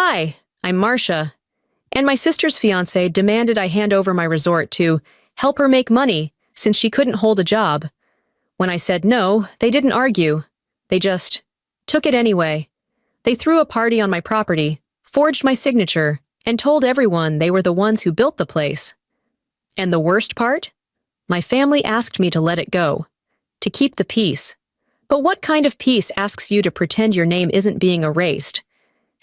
Hi, I'm Marcia, and my sister's fiancé demanded I hand over my resort to help her make money since she couldn't hold a job. When I said no, they didn't argue. They just took it anyway. They threw a party on my property, forged my signature, and told everyone they were the ones who built the place. And the worst part? My family asked me to let it go, to keep the peace. But what kind of peace asks you to pretend your name isn't being erased?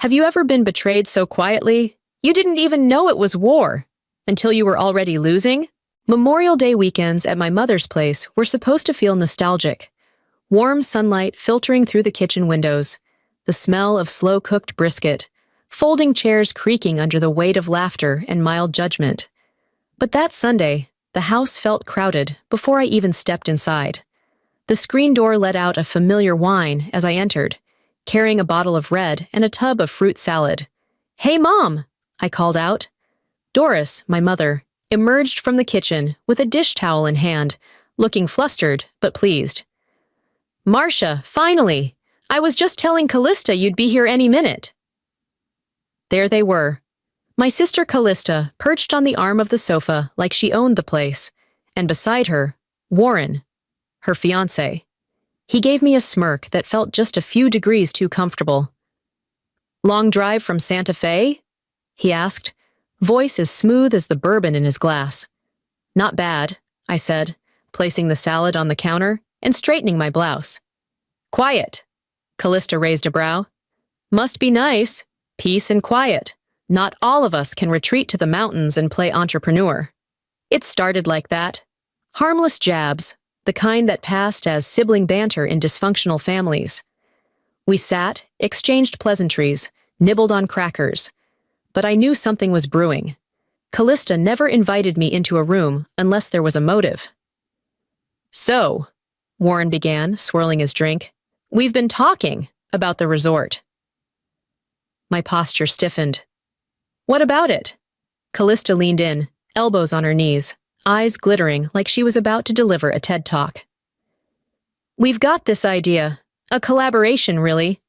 Have you ever been betrayed so quietly? You didn't even know it was war until you were already losing? Memorial Day weekends at my mother's place were supposed to feel nostalgic. Warm sunlight filtering through the kitchen windows, the smell of slow-cooked brisket, folding chairs creaking under the weight of laughter and mild judgment. But that Sunday, the house felt crowded before I even stepped inside. The screen door let out a familiar whine as I entered, carrying a bottle of red and a tub of fruit salad. "Hey, Mom!" I called out. Doris, my mother, emerged from the kitchen with a dish towel in hand, looking flustered but pleased. "Marcia, finally! I was just telling Callista you'd be here any minute." There they were. My sister Callista perched on the arm of the sofa like she owned the place, and beside her, Warren, her fiancé. He gave me a smirk that felt just a few degrees too comfortable. "Long drive from Santa Fe?" he asked, voice as smooth as the bourbon in his glass. "Not bad," I said, placing the salad on the counter and straightening my blouse. "Quiet," Callista raised a brow. "Must be nice. Peace and quiet. Not all of us can retreat to the mountains and play entrepreneur." It started like that. Harmless jabs, the kind that passed as sibling banter in dysfunctional families. We sat, exchanged pleasantries, nibbled on crackers. But I knew something was brewing. Callista never invited me into a room unless there was a motive. "So," Warren began, swirling his drink, "we've been talking about the resort." My posture stiffened. "What about it?" Callista leaned in, elbows on her knees, eyes glittering like she was about to deliver a TED Talk. "We've got this idea. A collaboration, really.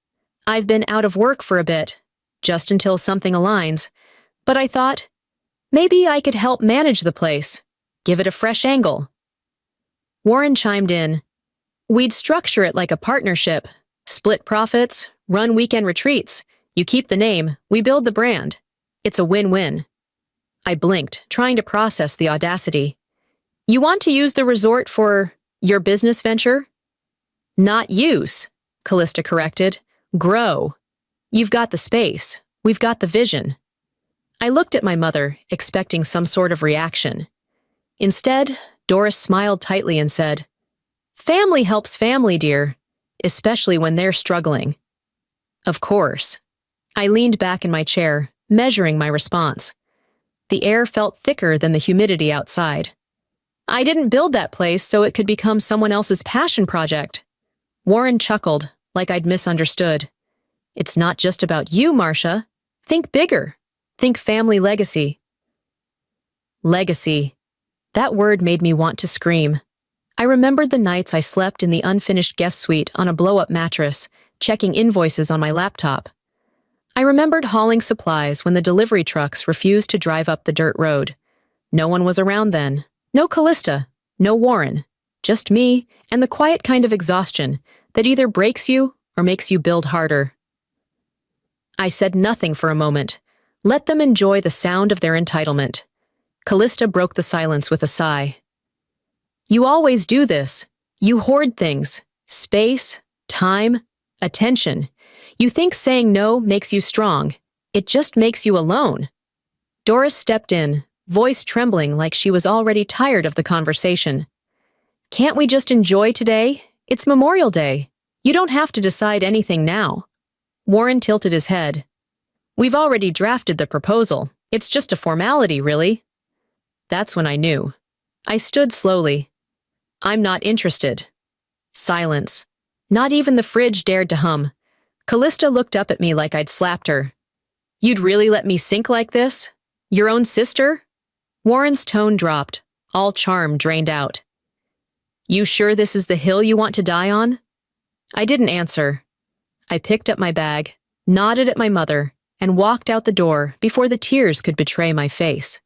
I've been out of work for a bit, just until something aligns. But I thought, maybe I could help manage the place, give it a fresh angle." Warren chimed in. "We'd structure it like a partnership. Split profits, run weekend retreats. You keep the name, we build the brand. It's a win-win." I blinked, trying to process the audacity. "You want to use the resort for your business venture?" "Not use," Callista corrected. "Grow. You've got the space. We've got the vision." I looked at my mother, expecting some sort of reaction. Instead, Doris smiled tightly and said, "Family helps family, dear, especially when they're struggling." Of course. I leaned back in my chair, measuring my response. The air felt thicker than the humidity outside. I didn't build that place so it could become someone else's passion project. Warren chuckled, like I'd misunderstood. "It's not just about you, Marcia. Think bigger. Think family legacy." Legacy. That word made me want to scream. I remembered the nights I slept in the unfinished guest suite on a blow-up mattress, checking invoices on my laptop. I remembered hauling supplies when the delivery trucks refused to drive up the dirt road. No one was around then. No Callista. No Warren. Just me and the quiet kind of exhaustion that either breaks you or makes you build harder. I said nothing for a moment. Let them enjoy the sound of their entitlement. Callista broke the silence with a sigh. "You always do this. You hoard things. Space, time, attention. You think saying no makes you strong. It just makes you alone." Doris stepped in, voice trembling like she was already tired of the conversation. "Can't we just enjoy today? It's Memorial Day. You don't have to decide anything now." Warren tilted his head. "We've already drafted the proposal. It's just a formality, really." That's when I knew. I stood slowly. "I'm not interested." Silence. Not even the fridge dared to hum. Callista looked up at me like I'd slapped her. "You'd really let me sink like this? Your own sister?" Warren's tone dropped, all charm drained out. "You sure this is the hill you want to die on?" I didn't answer. I picked up my bag, nodded at my mother, and walked out the door before the tears could betray my face.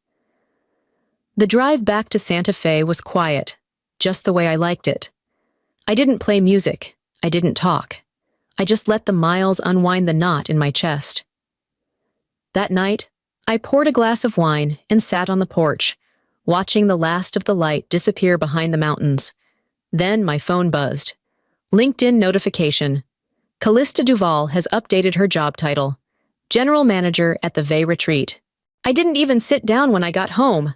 The drive back to Santa Fe was quiet, just the way I liked it. I didn't play music. I didn't talk. I just let the miles unwind the knot in my chest. That night, I poured a glass of wine and sat on the porch, watching the last of the light disappear behind the mountains. Then my phone buzzed. LinkedIn notification. Callista Duval has updated her job title. General Manager at the Vay Retreat. I didn't even sit down when I got home.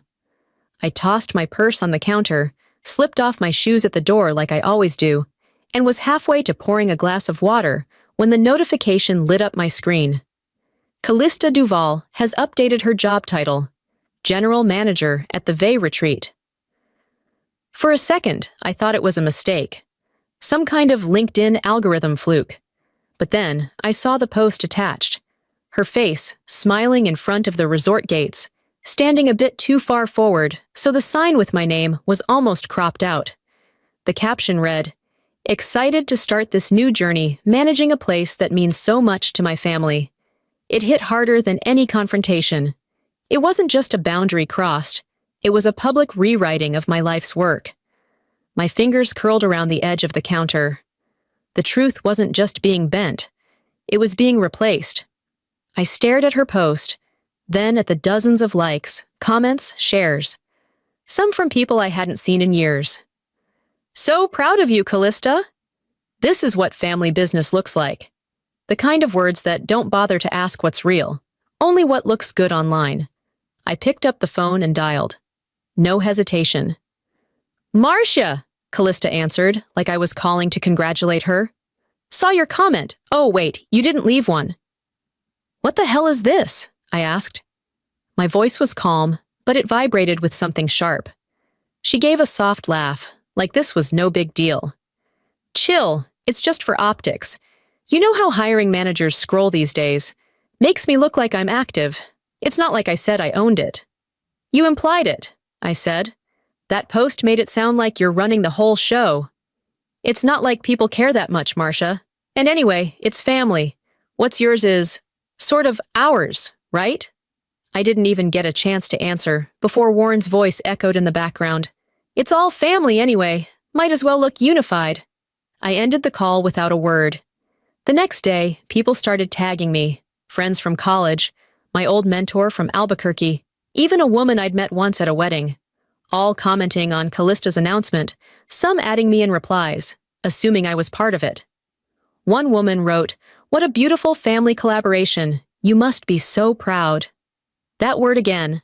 I tossed my purse on the counter, slipped off my shoes at the door like I always do, and was halfway to pouring a glass of water when the notification lit up my screen. Callista Duval has updated her job title. General Manager at the Vay Retreat. For a second, I thought it was a mistake. Some kind of LinkedIn algorithm fluke. But then, I saw the post attached. Her face, smiling in front of the resort gates, standing a bit too far forward, so the sign with my name was almost cropped out. The caption read, "Excited to start this new journey managing a place that means so much to my family." It hit harder than any confrontation. It wasn't just a boundary crossed. It was a public rewriting of my life's work. My fingers curled around the edge of the counter. The truth wasn't just being bent. It was being replaced. I stared at her post, then at the dozens of likes, comments, shares. Some from people I hadn't seen in years. "So proud of you, Callista." This is what family business looks like. The kind of words that don't bother to ask what's real, only what looks good online. I picked up the phone and dialed. No hesitation. "Marcia," Callista answered, like I was calling to congratulate her. "Saw your comment. Oh, wait, you didn't leave one." "What the hell is this?" I asked. My voice was calm, but it vibrated with something sharp. She gave a soft laugh, like this was no big deal. "Chill, it's just for optics. You know how hiring managers scroll these days. Makes me look like I'm active. It's not like I said I owned it." "You implied it," I said. "That post made it sound like you're running the whole show." "It's not like people care that much, Marcia. And anyway, it's family. What's yours is sort of ours, right?" I didn't even get a chance to answer before Warren's voice echoed in the background. "It's all family anyway. Might as well look unified." I ended the call without a word. The next day, people started tagging me. Friends from college, my old mentor from Albuquerque, even a woman I'd met once at a wedding. All commenting on Callista's announcement, some adding me in replies, assuming I was part of it. One woman wrote, "What a beautiful family collaboration. You must be so proud." That word again.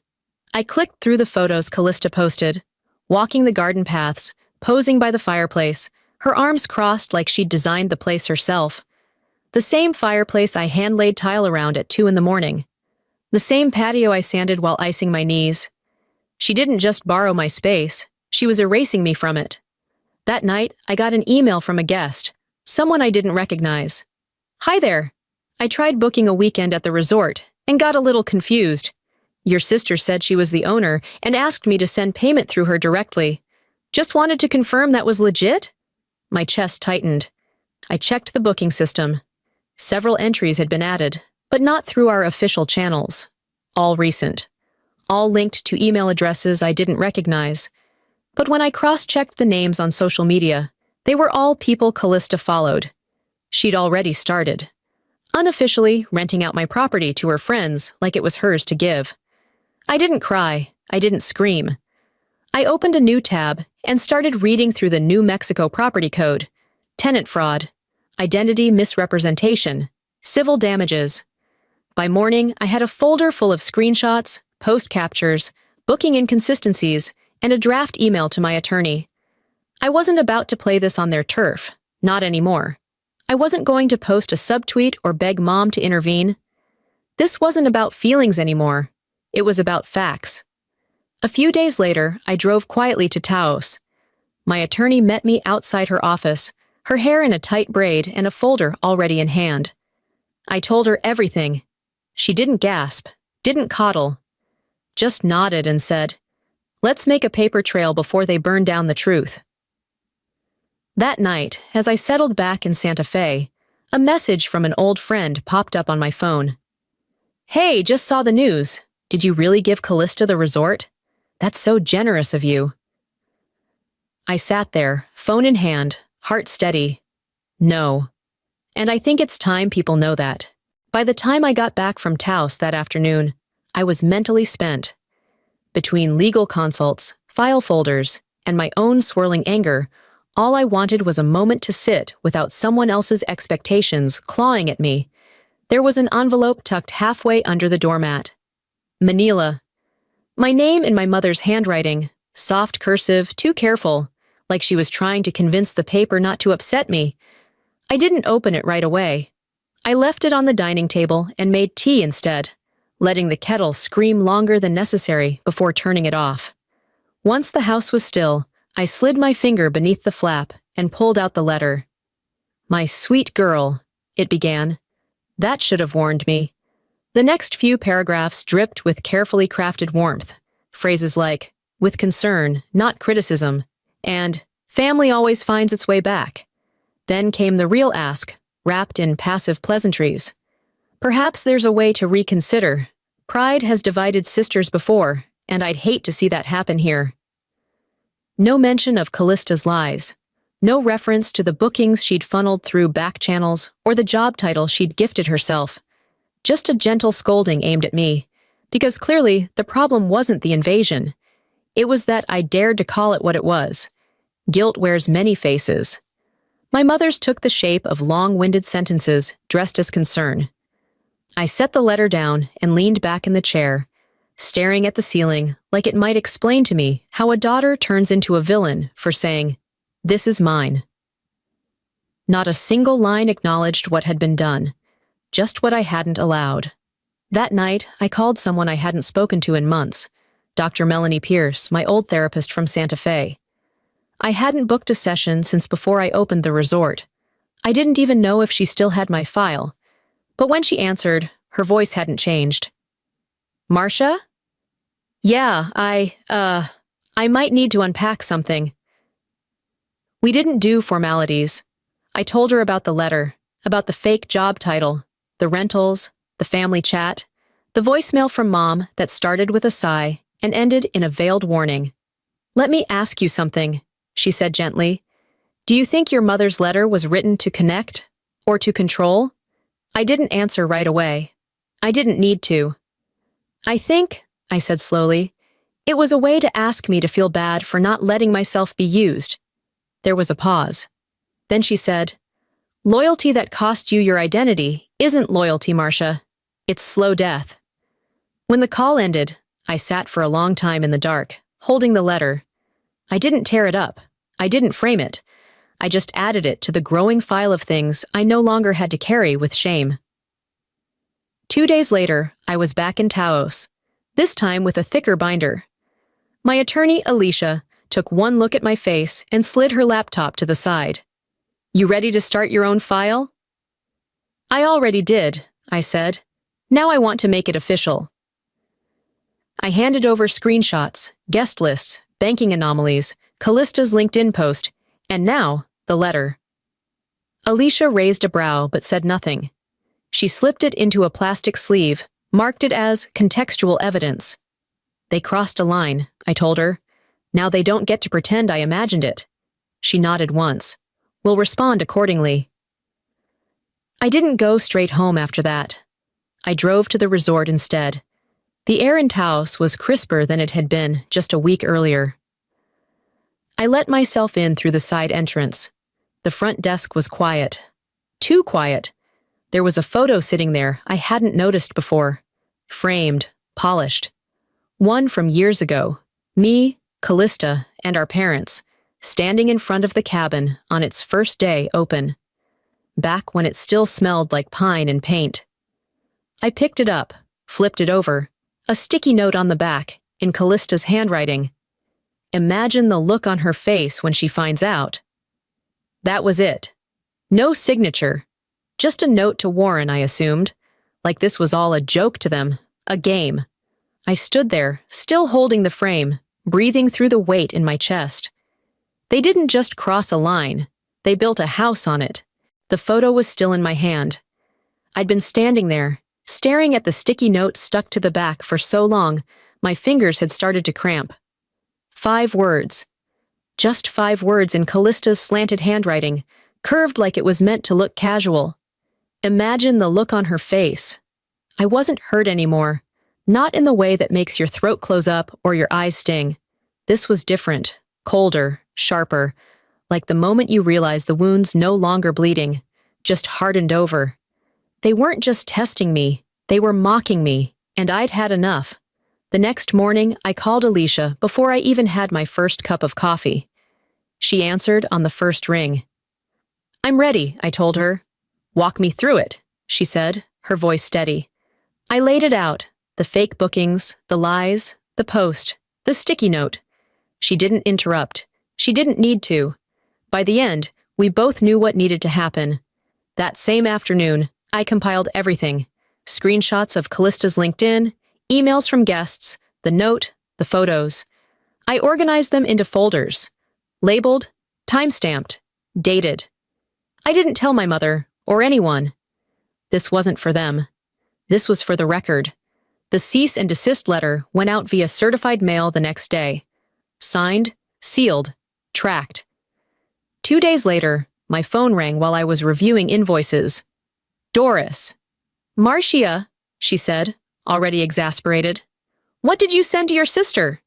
I clicked through the photos Callista posted, walking the garden paths, posing by the fireplace, her arms crossed like she'd designed the place herself. The same fireplace I hand-laid tile around at 2 in the morning. The same patio I sanded while icing my knees. She didn't just borrow my space, she was erasing me from it. That night, I got an email from a guest, someone I didn't recognize. "Hi there. I tried booking a weekend at the resort and got a little confused. Your sister said she was the owner and asked me to send payment through her directly. Just wanted to confirm that was legit?" My chest tightened. I checked the booking system. Several entries had been added, but not through our official channels. All recent. All linked to email addresses I didn't recognize. But when I cross-checked the names on social media, they were all people Callista followed. She'd already started. Unofficially renting out my property to her friends like it was hers to give. I didn't cry. I didn't scream. I opened a new tab and started reading through the New Mexico Property Code, tenant fraud, identity misrepresentation, civil damages. By morning, I had a folder full of screenshots, post captures, booking inconsistencies, and a draft email to my attorney. I wasn't about to play this on their turf, not anymore. I wasn't going to post a subtweet or beg mom to intervene. This wasn't about feelings anymore. It was about facts. A few days later, I drove quietly to Taos. My attorney met me outside her office, her hair in a tight braid and a folder already in hand. I told her everything. She didn't gasp, didn't coddle, just nodded and said, "Let's make a paper trail before they burn down the truth." That night, as I settled back in Santa Fe, a message from an old friend popped up on my phone. Hey, just saw the news. Did you really give Callista the resort? That's so generous of you. I sat there, phone in hand, heart steady. No. And I think it's time people know that. By the time I got back from Taos that afternoon, I was mentally spent. Between legal consults, file folders, and my own swirling anger, all I wanted was a moment to sit without someone else's expectations clawing at me. There was an envelope tucked halfway under the doormat. Manila. My name in my mother's handwriting, soft cursive, too careful, like she was trying to convince the paper not to upset me. I didn't open it right away. I left it on the dining table and made tea instead, letting the kettle scream longer than necessary before turning it off. Once the house was still, I slid my finger beneath the flap and pulled out the letter. "My sweet girl," it began. That should have warned me. The next few paragraphs dripped with carefully crafted warmth. Phrases like, "with concern, not criticism," and "family always finds its way back." Then came the real ask, wrapped in passive pleasantries. "Perhaps there's a way to reconsider. Pride has divided sisters before, and I'd hate to see that happen here." No mention of Callista's lies. No reference to the bookings she'd funneled through back channels or the job title she'd gifted herself. Just a gentle scolding aimed at me, because clearly the problem wasn't the invasion. It was that I dared to call it what it was. Guilt wears many faces. My mother's took the shape of long-winded sentences dressed as concern. I set the letter down and leaned back in the chair, staring at the ceiling like it might explain to me how a daughter turns into a villain for saying, "This is mine." Not a single line acknowledged what had been done, just what I hadn't allowed. That night, I called someone I hadn't spoken to in months, Dr. Melanie Pierce, my old therapist from Santa Fe. I hadn't booked a session since before I opened the resort. I didn't even know if she still had my file. But when she answered, her voice hadn't changed. "Marcia? Yeah, I might need to unpack something." We didn't do formalities. I told her about the letter, about the fake job title, the rentals, the family chat, the voicemail from Mom that started with a sigh and ended in a veiled warning. "Let me ask you something," she said gently. "Do you think your mother's letter was written to connect or to control?" I didn't answer right away. I didn't need to. "I think," I said slowly, "it was a way to ask me to feel bad for not letting myself be used." There was a pause. Then she said, "Loyalty that cost you your identity isn't loyalty, Marcia. It's slow death." When the call ended, I sat for a long time in the dark, holding the letter. I didn't tear it up. I didn't frame it. I just added it to the growing file of things I no longer had to carry with shame. 2 days later, I was back in Taos, this time with a thicker binder. My attorney, Alicia, took one look at my face and slid her laptop to the side. "You ready to start your own file?" "I already did," I said. "Now I want to make it official." I handed over screenshots, guest lists, banking anomalies, Callista's LinkedIn post, and now, the letter. Alicia raised a brow but said nothing. She slipped it into a plastic sleeve, marked it as contextual evidence. "They crossed a line," I told her. "Now they don't get to pretend I imagined it." She nodded once. "We'll respond accordingly." I didn't go straight home after that. I drove to the resort instead. The air in Taos was crisper than it had been just a week earlier. I let myself in through the side entrance. The front desk was quiet. Too quiet. There was a photo sitting there I hadn't noticed before. Framed, polished. One from years ago. Me, Callista, and our parents, standing in front of the cabin on its first day open. Back when it still smelled like pine and paint. I picked it up, flipped it over. A sticky note on the back, in Callista's handwriting. Imagine the look on her face when she finds out. That was it. No signature. Just a note to Warren, I assumed. Like this was all a joke to them, a game. I stood there, still holding the frame, breathing through the weight in my chest. They didn't just cross a line. They built a house on it. The photo was still in my hand. I'd been standing there, Staring at the sticky note stuck to the back for so long, my fingers had started to cramp. 5 words. Just 5 words in Callista's slanted handwriting, curved like it was meant to look casual. Imagine the look on her face. I wasn't hurt anymore. Not in the way that makes your throat close up or your eyes sting. This was different, colder, sharper, like the moment you realize the wound's no longer bleeding, just hardened over. They weren't just testing me, they were mocking me, and I'd had enough. The next morning, I called Alicia before I even had my first cup of coffee. She answered on the first ring. "I'm ready," I told her. "Walk me through it," she said, her voice steady. I laid it out, the fake bookings, the lies, the post, the sticky note. She didn't interrupt. She didn't need to. By the end, we both knew what needed to happen. That same afternoon, I compiled everything. Screenshots of Callista's LinkedIn, emails from guests, the note, the photos. I organized them into folders. Labeled, time-stamped, dated. I didn't tell my mother, or anyone. This wasn't for them. This was for the record. The cease and desist letter went out via certified mail the next day. Signed, sealed, tracked. 2 days later, my phone rang while I was reviewing invoices. "Doris." "Marcia," she said, already exasperated. "What did you send to your sister?"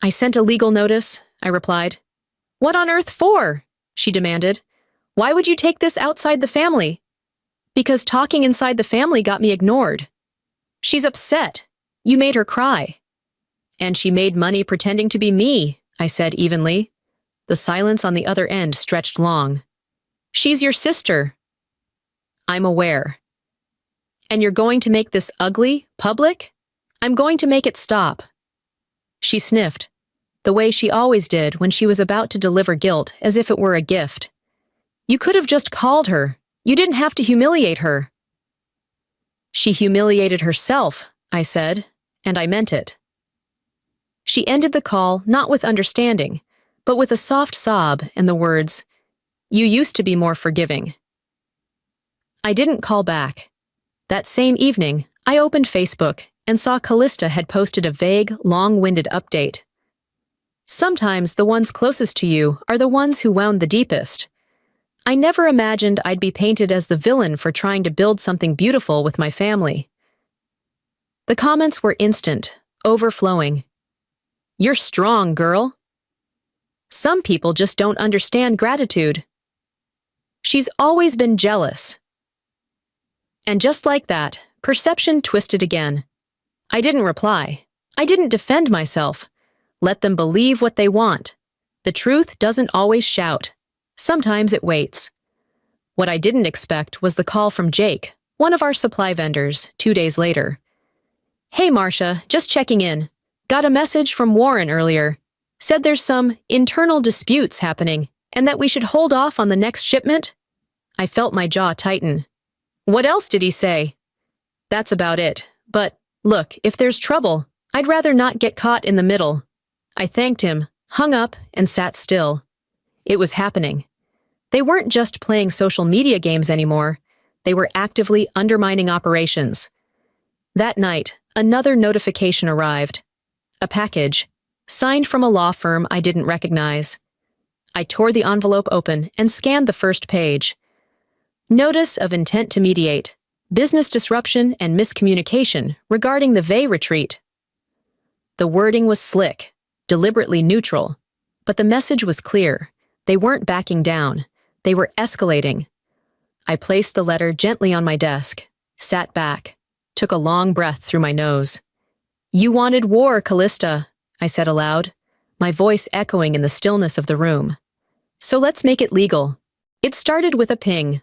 "I sent a legal notice," I replied. "What on earth for?" she demanded. "Why would you take this outside the family?" "Because talking inside the family got me ignored." "She's upset. You made her cry." "And she made money pretending to be me," I said evenly. The silence on the other end stretched long. "She's your sister." "I'm aware." "And you're going to make this ugly, public?" "I'm going to make it stop." She sniffed, the way she always did when she was about to deliver guilt as if it were a gift. "You could have just called her. You didn't have to humiliate her." "She humiliated herself," I said, and I meant it. She ended the call not with understanding, but with a soft sob and the words, "You used to be more forgiving." I didn't call back. That same evening, I opened Facebook and saw Callista had posted a vague, long-winded update. Sometimes the ones closest to you are the ones who wound the deepest. I never imagined I'd be painted as the villain for trying to build something beautiful with my family. The comments were instant, overflowing. "You're strong, girl." "Some people just don't understand gratitude." "She's always been jealous." And just like that, perception twisted again. I didn't reply. I didn't defend myself. Let them believe what they want. The truth doesn't always shout. Sometimes it waits. What I didn't expect was the call from Jake, one of our supply vendors, 2 days later. "Hey Marcia, just checking in. Got a message from Warren earlier. Said there's some internal disputes happening and that we should hold off on the next shipment." I felt my jaw tighten. "What else did he say?" "That's about it. But, look, if there's trouble, I'd rather not get caught in the middle." I thanked him, hung up, and sat still. It was happening. They weren't just playing social media games anymore. They were actively undermining operations. That night, another notification arrived. A package, signed from a law firm I didn't recognize. I tore the envelope open and scanned the first page. Notice of intent to mediate, business disruption and miscommunication regarding the Vey retreat. The wording was slick, deliberately neutral, but the message was clear. They weren't backing down. They were escalating. I placed the letter gently on my desk, sat back, took a long breath through my nose. "You wanted war, Callista," I said aloud, my voice echoing in the stillness of the room. "So let's make it legal." It started with a ping,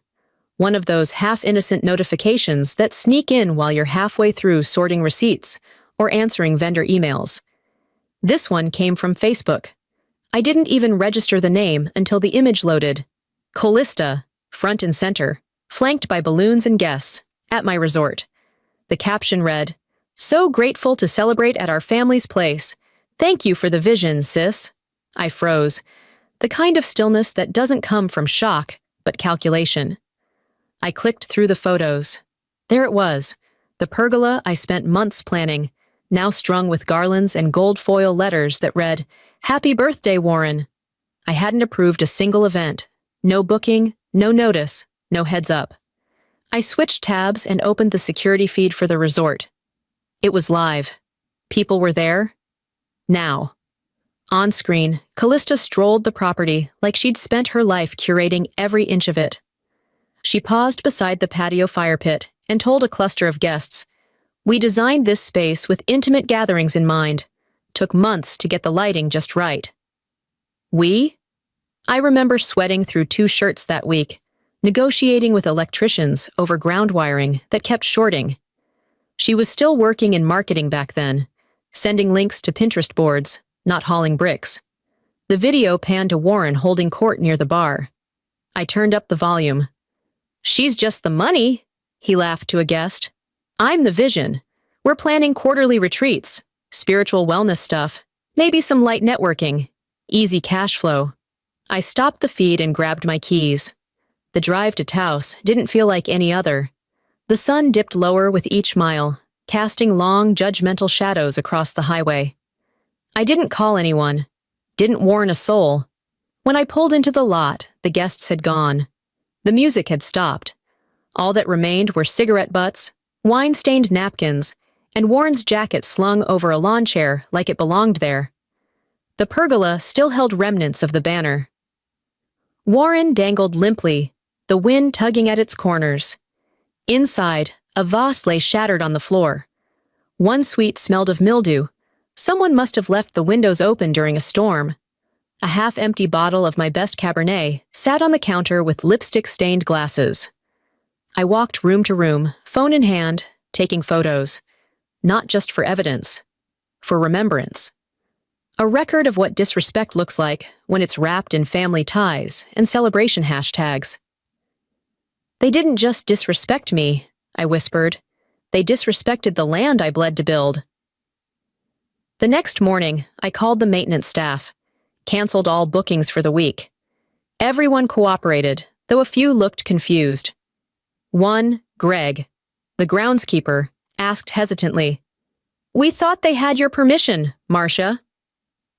one of those half-innocent notifications that sneak in while you're halfway through sorting receipts or answering vendor emails. This one came from Facebook. I didn't even register the name until the image loaded. Callista, front and center, flanked by balloons and guests, at my resort. The caption read, "So grateful to celebrate at our family's place. Thank you for the vision, sis." I froze. The kind of stillness that doesn't come from shock, but calculation. I clicked through the photos. There it was, The pergola I spent months planning, now strung with garlands and gold foil letters that read, "Happy birthday, Warren." I hadn't approved a single event. No booking, no notice, no heads up. I switched tabs and opened the security feed for the resort. It was live. People were there. Now. On screen, Callista strolled the property like she'd spent her life curating every inch of it. She paused beside the patio fire pit and told a cluster of guests, "We designed this space with intimate gatherings in mind. Took months to get the lighting just right." We? I remember sweating through 2 shirts that week, negotiating with electricians over ground wiring that kept shorting. She was still working in marketing back then, sending links to Pinterest boards, not hauling bricks. The video panned to Warren holding court near the bar. I turned up the volume. "She's just the money," he laughed to a guest. "I'm the vision. We're planning quarterly retreats, spiritual wellness stuff, maybe some light networking, easy cash flow." I stopped the feed and grabbed my keys. The drive to Taos didn't feel like any other. The sun dipped lower with each mile, casting long, judgmental shadows across the highway. I didn't call anyone, didn't warn a soul. When I pulled into the lot, the guests had gone. The music had stopped. All that remained were cigarette butts, wine-stained napkins, and Warren's jacket slung over a lawn chair like it belonged there. The pergola still held remnants of the banner. Warren dangled limply, the wind tugging at its corners. Inside, a vase lay shattered on the floor. One suite smelled of mildew. Someone must have left the windows open during a storm. A half-empty bottle of my best Cabernet sat on the counter with lipstick-stained glasses. I walked room to room, phone in hand, taking photos. Not just for evidence, for remembrance. A record of what disrespect looks like when it's wrapped in family ties and celebration hashtags. "They didn't just disrespect me," I whispered. "They disrespected the land I bled to build." The next morning, I called the maintenance staff, canceled all bookings for the week. Everyone cooperated, though a few looked confused. One, Greg, the groundskeeper, asked hesitantly, "We thought they had your permission, Marcia."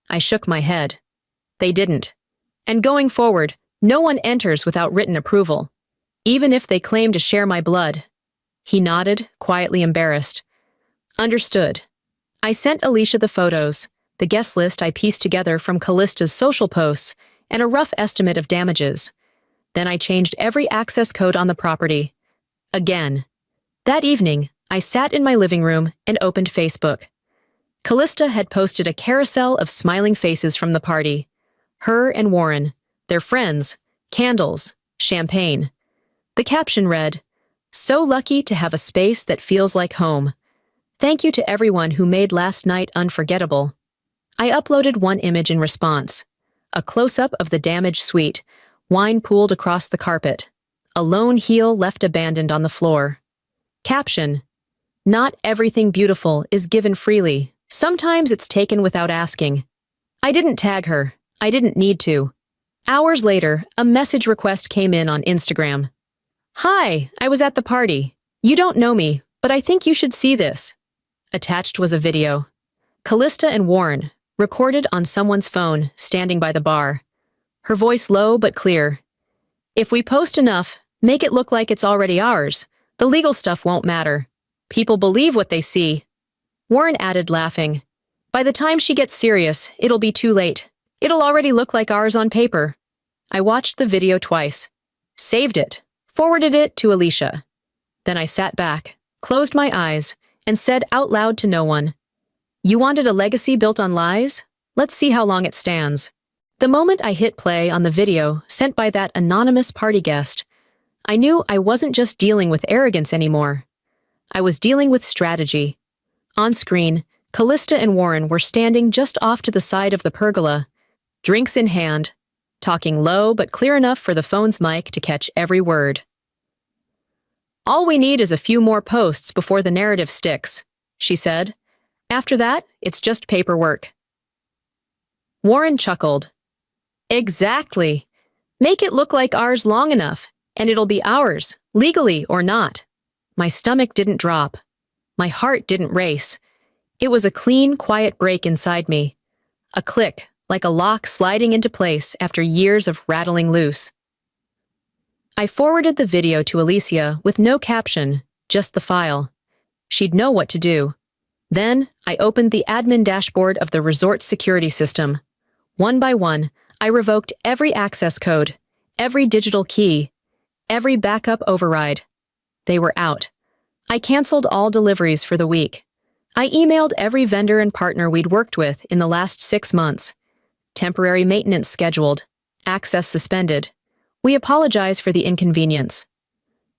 I shook my head. They didn't. And going forward, no one enters without written approval, even if they claim to share my blood. He nodded, quietly embarrassed. Understood. I sent Alicia the photos, the guest list I pieced together from Callista's social posts, and a rough estimate of damages. Then I changed every access code on the property. Again. That evening, I sat in my living room and opened Facebook. Callista had posted a carousel of smiling faces from the party. Her and Warren, their friends, candles, champagne. The caption read, "So lucky to have a space that feels like home. Thank you to everyone who made last night unforgettable." I uploaded one image in response. A close-up of the damaged suite, wine pooled across the carpet. A lone heel left abandoned on the floor. Caption, "Not everything beautiful is given freely. Sometimes it's taken without asking." I didn't tag her. I didn't need to. Hours later, a message request came in on Instagram. "Hi, I was at the party. You don't know me, but I think you should see this." Attached was a video. Callista and Warren, recorded on someone's phone, standing by the bar. Her voice low but clear. "If we post enough, make it look like it's already ours. The legal stuff won't matter. People believe what they see." Warren added, laughing. "By the time she gets serious, it'll be too late. It'll already look like ours on paper." I watched the video twice. Saved it. Forwarded it to Alicia. Then I sat back, closed my eyes, and said out loud to no one, "You wanted a legacy built on lies? Let's see how long it stands." The moment I hit play on the video sent by that anonymous party guest, I knew I wasn't just dealing with arrogance anymore. I was dealing with strategy. On screen, Callista and Warren were standing just off to the side of the pergola, drinks in hand, talking low but clear enough for the phone's mic to catch every word. "All we need is a few more posts before the narrative sticks," she said. "After that, it's just paperwork." Warren chuckled. "Exactly. Make it look like ours long enough, and it'll be ours, legally or not." My stomach didn't drop. My heart didn't race. It was a clean, quiet break inside me. A click, like a lock sliding into place after years of rattling loose. I forwarded the video to Alicia with no caption, just the file. She'd know what to do. Then, I opened the admin dashboard of the resort's security system. One by one, I revoked every access code, every digital key, every backup override. They were out. I canceled all deliveries for the week. I emailed every vendor and partner we'd worked with in the last 6 months. Temporary maintenance scheduled. Access suspended. We apologize for the inconvenience.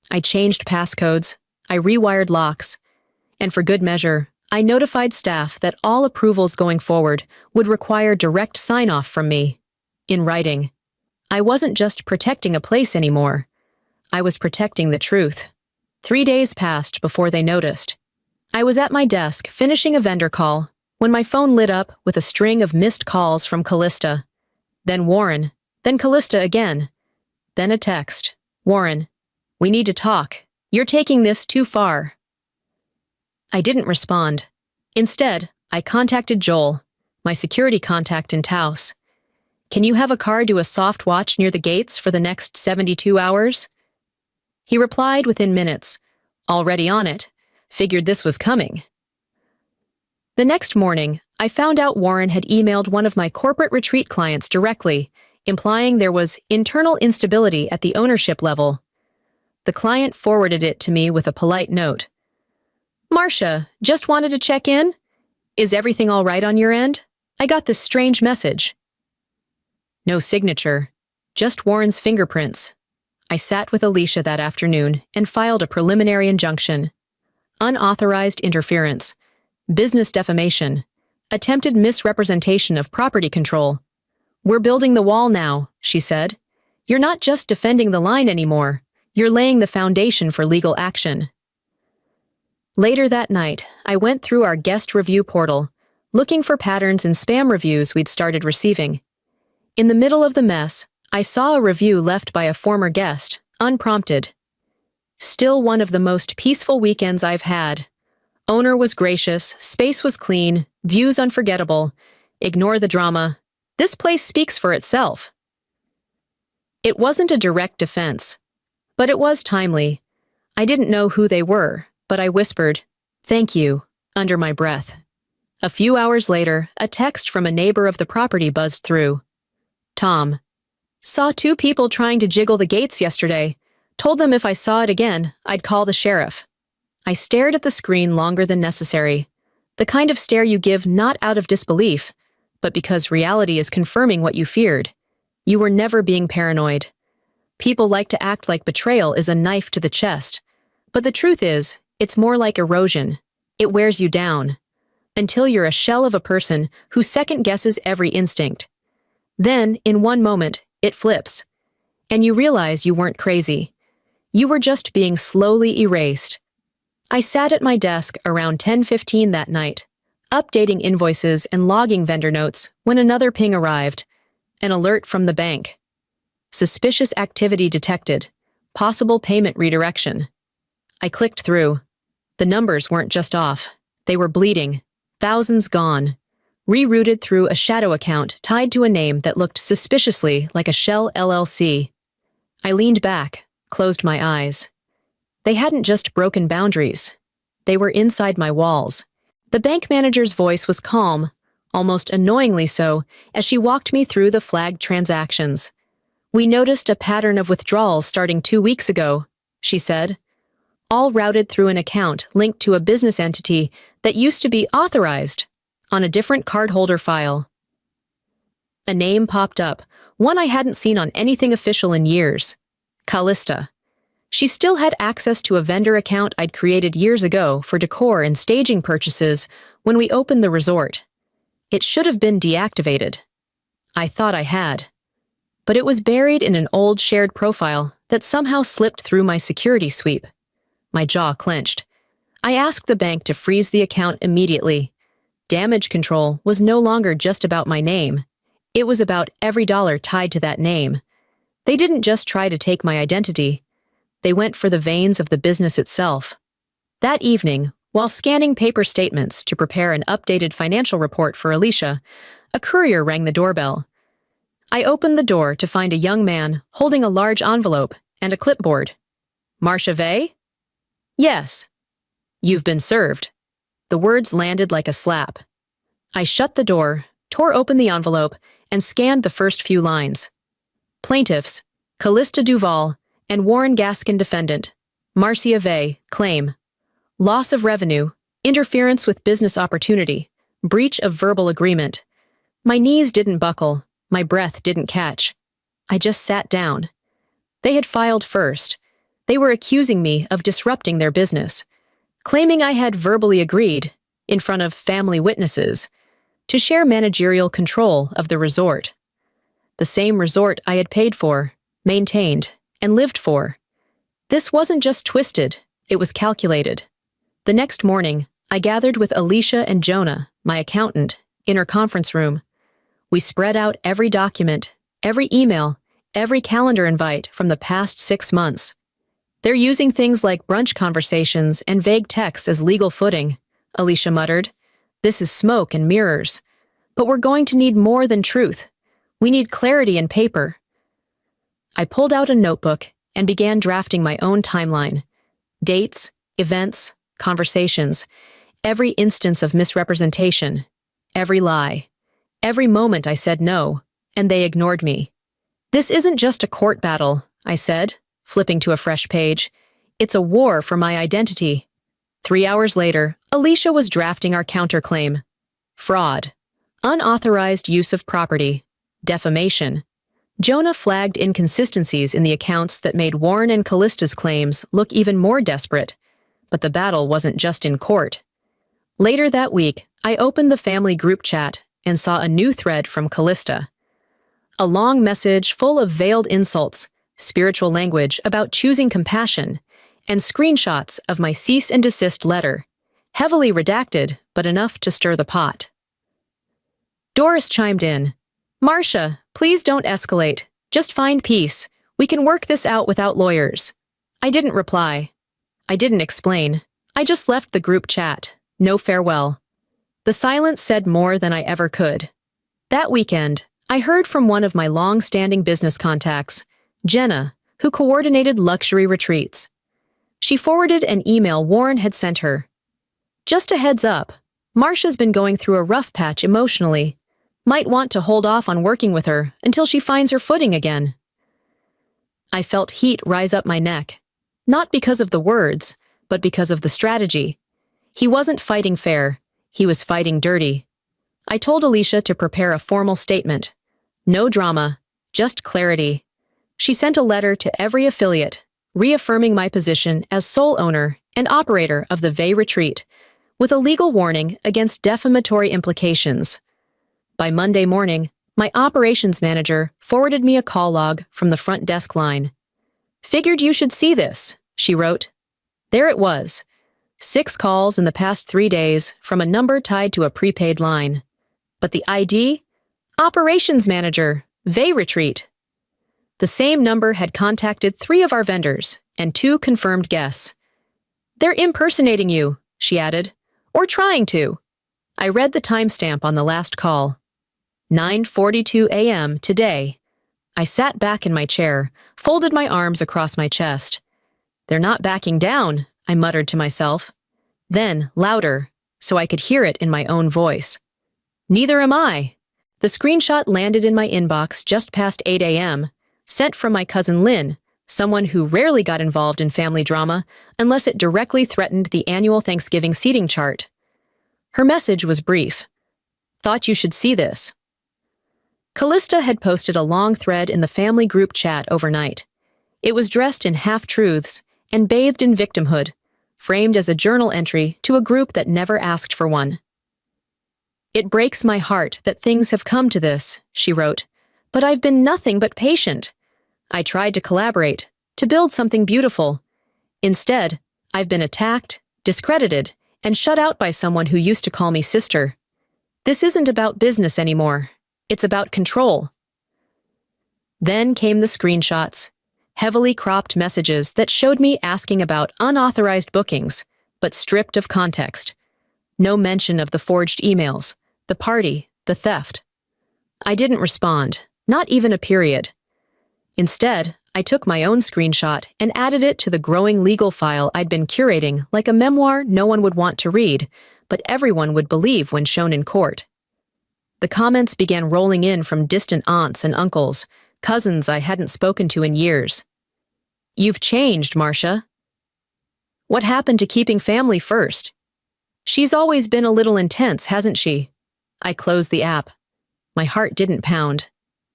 I changed passcodes. I rewired locks. And for good measure, I notified staff that all approvals going forward would require direct sign-off from me. In writing. I wasn't just protecting a place anymore. I was protecting the truth. 3 days passed before they noticed. I was at my desk finishing a vendor call when my phone lit up with a string of missed calls from Callista. Then Warren. Then Callista again. Then a text. Warren, we need to talk. You're taking this too far. I didn't respond. Instead, I contacted Joel, my security contact in Taos. Can you have a car do a soft watch near the gates for the next 72 hours? He replied within minutes. Already on it. Figured this was coming. The next morning, I found out Warren had emailed one of my corporate retreat clients directly, implying there was internal instability at the ownership level. The client forwarded it to me with a polite note. Marcia, just wanted to check in? Is everything all right on your end? I got this strange message. No signature, just Warren's fingerprints. I sat with Alicia that afternoon and filed a preliminary injunction. Unauthorized interference, business defamation, attempted misrepresentation of property control. We're building the wall now, she said. You're not just defending the line anymore. You're laying the foundation for legal action. Later that night, I went through our guest review portal, looking for patterns in spam reviews we'd started receiving. In the middle of the mess, I saw a review left by a former guest, unprompted. Still one of the most peaceful weekends I've had. Owner was gracious, space was clean, views unforgettable. Ignore the drama. This place speaks for itself. It wasn't a direct defense, but it was timely. I didn't know who they were, but I whispered, "Thank you," under my breath. A few hours later, a text from a neighbor of the property buzzed through. Tom. Saw 2 people trying to jiggle the gates yesterday. Told them if I saw it again, I'd call the sheriff. I stared at the screen longer than necessary. The kind of stare you give not out of disbelief, but because reality is confirming what you feared. You were never being paranoid. People like to act like betrayal is a knife to the chest. But the truth is, it's more like erosion. It wears you down. Until you're a shell of a person who second-guesses every instinct. Then, in one moment, it flips. And you realize you weren't crazy. You were just being slowly erased. I sat at my desk around 10:15 that night, updating invoices and logging vendor notes when another ping arrived. An alert from the bank. Suspicious activity detected. Possible payment redirection. I clicked through. The numbers weren't just off. They were bleeding. Thousands gone. Rerouted through a shadow account tied to a name that looked suspiciously like a Shell LLC. I leaned back, closed my eyes. They hadn't just broken boundaries. They were inside my walls. The bank manager's voice was calm, almost annoyingly so, as she walked me through the flagged transactions. We noticed a pattern of withdrawals starting 2 weeks ago, she said. All routed through an account linked to a business entity that used to be authorized on a different cardholder file. A name popped up, one I hadn't seen on anything official in years. Callista. She still had access to a vendor account I'd created years ago for decor and staging purchases when we opened the resort. It should have been deactivated. I thought I had. But it was buried in an old shared profile that somehow slipped through my security sweep. My jaw clenched. I asked the bank to freeze the account immediately. Damage control was no longer just about my name. It was about every dollar tied to that name. They didn't just try to take my identity. They went for the veins of the business itself. That evening, While scanning paper statements to prepare an updated financial report for Alicia, a courier rang the doorbell. I opened the door to find a young man holding a large envelope and a clipboard. Marcia Vey? Yes. You've been served. The words landed like a slap. I shut the door, tore open the envelope, and scanned the first few lines. Plaintiffs, Callista Duval and Warren Gaskin defendant, Marcia Vey, claim. Loss of revenue, interference with business opportunity, breach of verbal agreement. My knees didn't buckle, my breath didn't catch. I just sat down. They had filed first. They were accusing me of disrupting their business, claiming I had verbally agreed, in front of family witnesses, to share managerial control of the resort. The same resort I had paid for, maintained, and lived for. This wasn't just twisted, it was calculated. The next morning, I gathered with Alicia and Jonah, my accountant, in her conference room. We spread out every document, every email, every calendar invite from the past 6 months. They're using things like brunch conversations and vague texts as legal footing, Alicia muttered. This is smoke and mirrors. But we're going to need more than truth. We need clarity in paper. I pulled out a notebook and began drafting my own timeline. Dates, events, conversations, every instance of misrepresentation, every lie. Every moment I said no, and they ignored me. This isn't just a court battle, I said, flipping to a fresh page. It's a war for my identity. 3 hours later, Alicia was drafting our counterclaim. Fraud. Unauthorized use of property. Defamation. Jonah flagged inconsistencies in the accounts that made Warren and Callista's claims look even more desperate. But the battle wasn't just in court. Later that week, I opened the family group chat and saw a new thread from Callista. A long message full of veiled insults, spiritual language about choosing compassion, and screenshots of my cease and desist letter, heavily redacted but enough to stir the pot. Doris chimed in. Marcia, please don't escalate. Just find peace. We can work this out without lawyers. I didn't reply. I didn't explain. I just left the group chat. No farewell. The silence said more than I ever could. That weekend, I heard from one of my long-standing business contacts, Jenna, who coordinated luxury retreats. She forwarded an email Warren had sent her. Just a heads up, Marcia's been going through a rough patch emotionally. Might want to hold off on working with her until she finds her footing again. I felt heat rise up my neck, not because of the words, but because of the strategy. He wasn't fighting fair. He was fighting dirty. I told Alicia to prepare a formal statement. No drama, just clarity. She sent a letter to every affiliate, reaffirming my position as sole owner and operator of the Vey Retreat, with a legal warning against defamatory implications. By Monday morning, my operations manager forwarded me a call log from the front desk line. Figured you should see this, she wrote. There it was. 6 calls in the past 3 days from a number tied to a prepaid line. But the ID? Operations Manager, Vey Retreat. The same number had contacted 3 of our vendors and 2 confirmed guests. They're impersonating you, she added, or trying to. I read the timestamp on the last call. 9:42 a.m. today. I sat back in my chair, folded my arms across my chest. They're not backing down, I muttered to myself. Then, louder, so I could hear it in my own voice. Neither am I. The screenshot landed in my inbox just past 8 a.m., sent from my cousin Lynn, someone who rarely got involved in family drama unless it directly threatened the annual Thanksgiving seating chart. Her message was brief. Thought you should see this. Callista had posted a long thread in the family group chat overnight. It was dressed in half-truths and bathed in victimhood, framed as a journal entry to a group that never asked for one. It breaks my heart that things have come to this, she wrote, but I've been nothing but patient. I tried to collaborate, to build something beautiful. Instead, I've been attacked, discredited, and shut out by someone who used to call me sister. This isn't about business anymore. It's about control. Then came the screenshots, heavily cropped messages that showed me asking about unauthorized bookings, but stripped of context. No mention of the forged emails, the party, the theft. I didn't respond, not even a period. Instead, I took my own screenshot and added it to the growing legal file I'd been curating like a memoir no one would want to read, but everyone would believe when shown in court. The comments began rolling in from distant aunts and uncles, cousins I hadn't spoken to in years. "You've changed, Marcia. What happened to keeping family first? She's always been a little intense, hasn't she?" I closed the app. My heart didn't pound.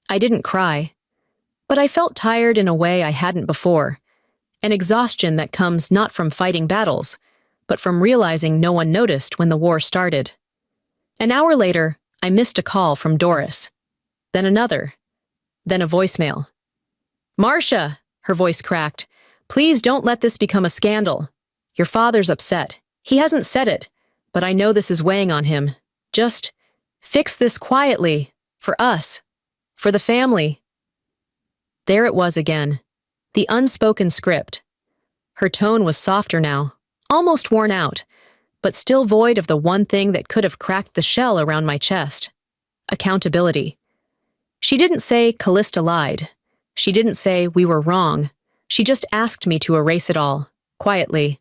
I didn't cry. But I felt tired in a way I hadn't before, an exhaustion that comes not from fighting battles, but from realizing no one noticed when the war started. An hour later, I missed a call from Doris. Then another. Then a voicemail. "Marcia," her voice cracked, "please don't let this become a scandal. Your father's upset. He hasn't said it, but I know this is weighing on him. Just fix this quietly, for us, for the family." There it was again, the unspoken script. Her tone was softer now, almost worn out, but still void of the one thing that could have cracked the shell around my chest: accountability. She didn't say Callista lied. She didn't say we were wrong. She just asked me to erase it all, quietly.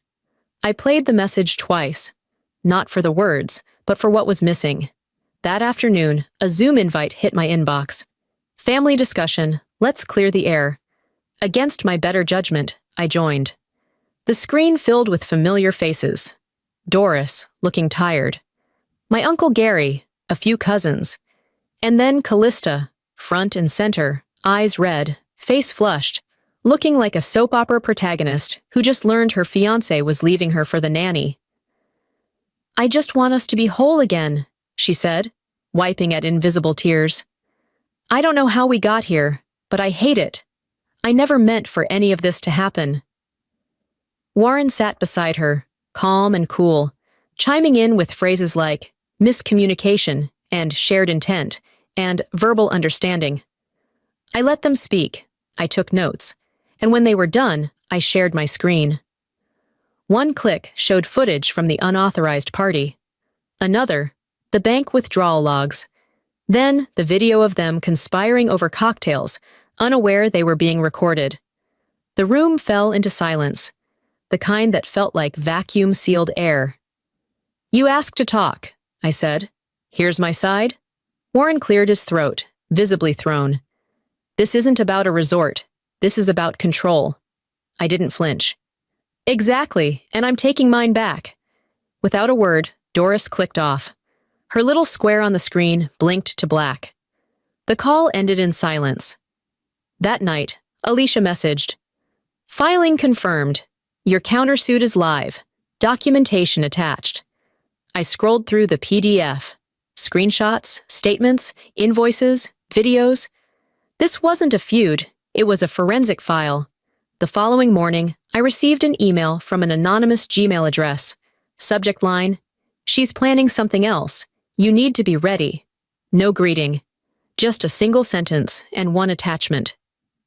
I played the message twice, not for the words, but for what was missing. That afternoon, a Zoom invite hit my inbox. "Family discussion, let's clear the air." Against my better judgment, I joined. The screen filled with familiar faces. Doris, looking tired. My Uncle Gary, a few cousins. And then Callista, front and center, eyes red, face flushed, looking like a soap opera protagonist who just learned her fiancé was leaving her for the nanny. "I just want us to be whole again," she said, wiping at invisible tears. "I don't know how we got here, but I hate it. I never meant for any of this to happen." Warren sat beside her, calm and cool, chiming in with phrases like miscommunication and shared intent and verbal understanding. I let them speak. I took notes. And when they were done, I shared my screen. One click showed footage from the unauthorized party. Another, the bank withdrawal logs. Then, the video of them conspiring over cocktails, unaware they were being recorded. The room fell into silence, the kind that felt like vacuum-sealed air. "You asked to talk," I said. "Here's my side." Warren cleared his throat, visibly thrown. "This isn't about a resort. This is about control." I didn't flinch. "Exactly, and I'm taking mine back." Without a word, Doris clicked off. Her little square on the screen blinked to black. The call ended in silence. That night, Alicia messaged, "Filing confirmed. Your countersuit is live. Documentation attached." I scrolled through the PDF. Screenshots, statements, invoices, videos. This wasn't a feud, it was a forensic file. The following morning, I received an email from an anonymous Gmail address. Subject line, "She's planning something else. You need to be ready." No greeting. Just a single sentence and one attachment.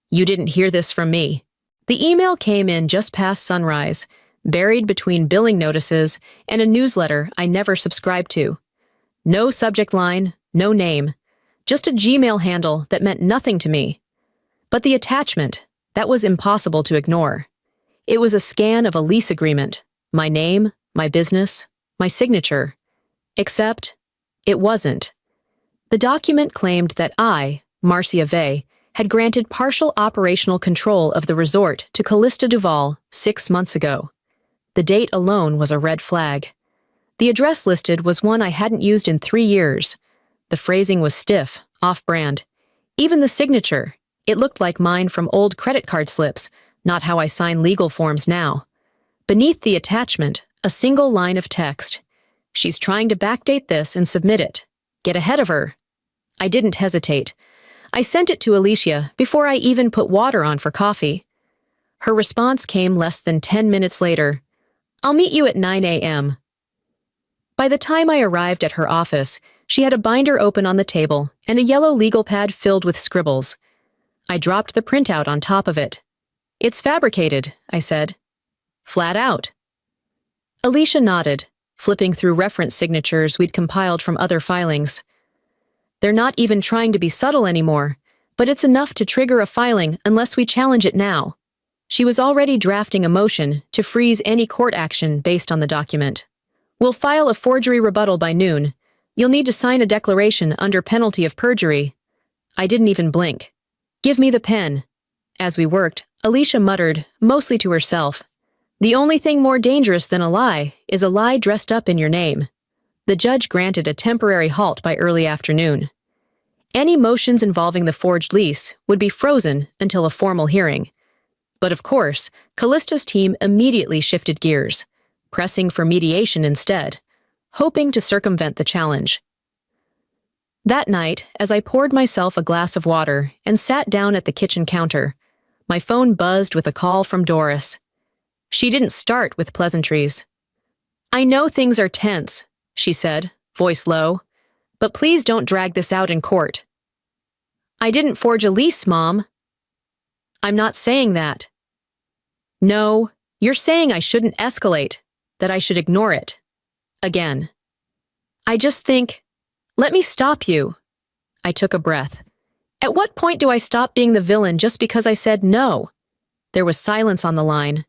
"You didn't hear this from me." The email came in just past sunrise, buried between billing notices and a newsletter I never subscribed to. No subject line, no name, just a Gmail handle that meant nothing to me. But the attachment, that was impossible to ignore. It was a scan of a lease agreement, my name, my business, my signature. Except, it wasn't. The document claimed that I, Marcia Vey, had granted partial operational control of the resort to Callista Duvall 6 months ago. The date alone was a red flag. The address listed was one I hadn't used in 3 years. The phrasing was stiff, off-brand. Even the signature, it looked like mine from old credit card slips, not how I sign legal forms now. Beneath the attachment, a single line of text. "She's trying to backdate this and submit it. Get ahead of her." I didn't hesitate. I sent it to Alicia before I even put water on for coffee. Her response came less than 10 minutes later. "I'll meet you at 9 a.m. By the time I arrived at her office, she had a binder open on the table and a yellow legal pad filled with scribbles. I dropped the printout on top of it. "It's fabricated," I said. "Flat out." Alicia nodded, flipping through reference signatures we'd compiled from other filings. They're not even trying to be subtle anymore, but it's enough to trigger a filing unless we challenge it now. She was already drafting a motion to freeze any court action based on the document. We'll file a forgery rebuttal by noon. You'll need to sign a declaration under penalty of perjury. I didn't even blink. Give me the pen. As we worked, Alicia muttered, mostly to herself, "The only thing more dangerous than a lie is a lie dressed up in your name." The judge granted a temporary halt by early afternoon. Any motions involving the forged lease would be frozen until a formal hearing. But of course, Callista's team immediately shifted gears, pressing for mediation instead, hoping to circumvent the challenge. That night, as I poured myself a glass of water and sat down at the kitchen counter, my phone buzzed with a call from Doris. She didn't start with pleasantries. "I know things are tense," she said, voice low, "but please don't drag this out in court." "I didn't forge a lease, Mom." "I'm not saying that." "No, you're saying I shouldn't escalate, that I should ignore it." Again. "I just think, let me stop you." I took a breath. At what point do I stop being the villain just because I said no? There was silence on the line.